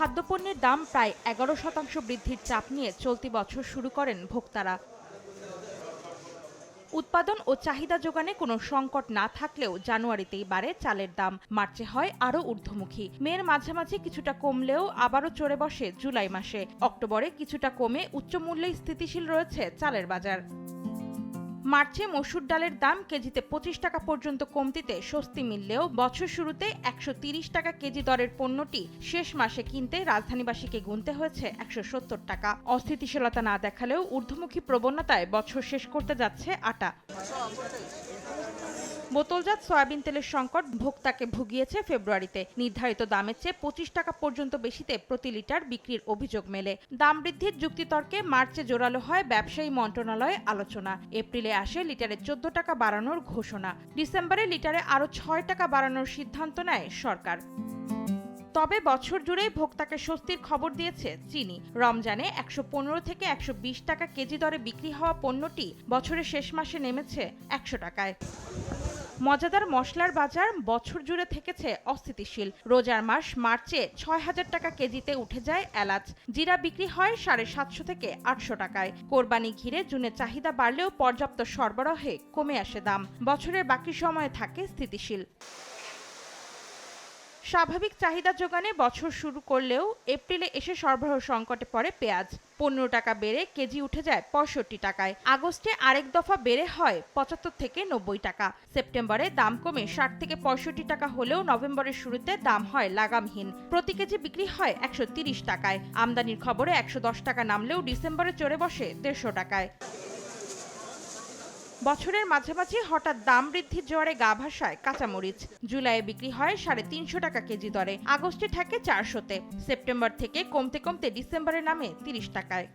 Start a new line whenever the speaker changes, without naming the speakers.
খাদ্যপণ্যের দাম প্রায় 11% বৃদ্ধির চাপ নিয়ে চলতি বছর শুরু করেন ভোক্তারা। উৎপাদন ও চাহিদা যোগানে কোনো সংকট না থাকলেও জানুয়ারিতেই বাড়ে চালের দাম, মার্চে হয় আরও ঊর্ধ্বমুখী। মের মাঝামাঝি কিছুটা কমলেও আবারও চড়ে বসে জুলাই মাসে। অক্টোবরে কিছুটা কমে উচ্চ মূল্যে স্থিতিশীল রয়েছে চালের বাজার। মার্চে মসুর ডালের দাম কেজিতে 25 টাকা পর্যন্ত কমতিতে স্বস্তি মিললেও বছর শুরুতে 130 টাকা কেজি দরের পণ্যটি শেষ মাসে কিনতে রাজধানীবাসীকে গুনতে হয়েছে 170 টাকা। অস্থিতিশীলতা না দেখালেও ঊর্ধ্বমুখী প্রবণতায় বছর শেষ করতে যাচ্ছে আটা। বোতলজাত সয়াবিন তেলের সংকট ভোক্তাকে ভুগিয়েছে ফেব্রুয়ারিতে। নির্ধারিত দামের চেয়ে 25 টাকা পর্যন্ত বেশিতে প্রতি লিটার বিক্রির অভিযোগ মেলে। দাম বৃদ্ধির যুক্তিতর্কে মার্চে জোরালো হয় ব্যবসায়ী মন্ত্রণালয়ে আলোচনা। এপ্রিলে আসে লিটারে 14 টাকা বাড়ানোর ঘোষণা। ডিসেম্বরে লিটারে আরও 6 টাকা বাড়ানোর সিদ্ধান্ত নেয় সরকার। তবে বছর জুড়েই ভোক্তাকে স্বস্তির খবর দিয়েছে চিনি। রমজানে 115 থেকে 120 টাকা কেজি দরে বিক্রি হওয়া পণ্যটি বছরের শেষ মাসে নেমেছে 100 টাকায়। মজাদার মশলার বাজার বছর জুড়ে থেকেছে অস্থিতিশীল। রোজার মাস মার্চে 6000 টাকা কেজিতে উঠে যায় এলাচ। জিরা বিক্রি হয় 750 থেকে 800 টাকায়। কোরবানি ঘিরে জুনে চাহিদা বাড়লেও পর্যাপ্ত সরবরাহে কমে আসে দাম। বছরের বাকি সময়ে থাকে স্থিতিশীল। স্বাভাবিক চাহিদা যোগানে বছর শুরু করলেও এপ্রিলে এসে সরবরাহ সংকটে পড়ে পেঁয়াজ। 15 টাকা বেড়ে কেজি উঠে যায় 65 টাকায়। আগস্টে আরেক দফা বেড়ে হয় 75 থেকে 90 টাকা। সেপ্টেম্বরে দাম কমে 60 থেকে 65 টাকা হলেও নভেম্বরের শুরুতে দাম হয় লাগামহীন। প্রতি কেজি বিক্রি হয় 130 টাকায়। আমদানির খবরে 110 টাকা নামলেও ডিসেম্বরে চড়ে বসে 150 টাকায়। বছরের মাঝামাঝি হঠাৎ দাম বৃদ্ধির জোয়ারে গা ভাসায় কাঁচামরিচ। জুলাইয়ে বিক্রি হয় 350 টাকা কেজি দরে, আগস্টে থাকে 400-তে। সেপ্টেম্বর থেকে কমতে কমতে ডিসেম্বরে নামে 30 টাকায়।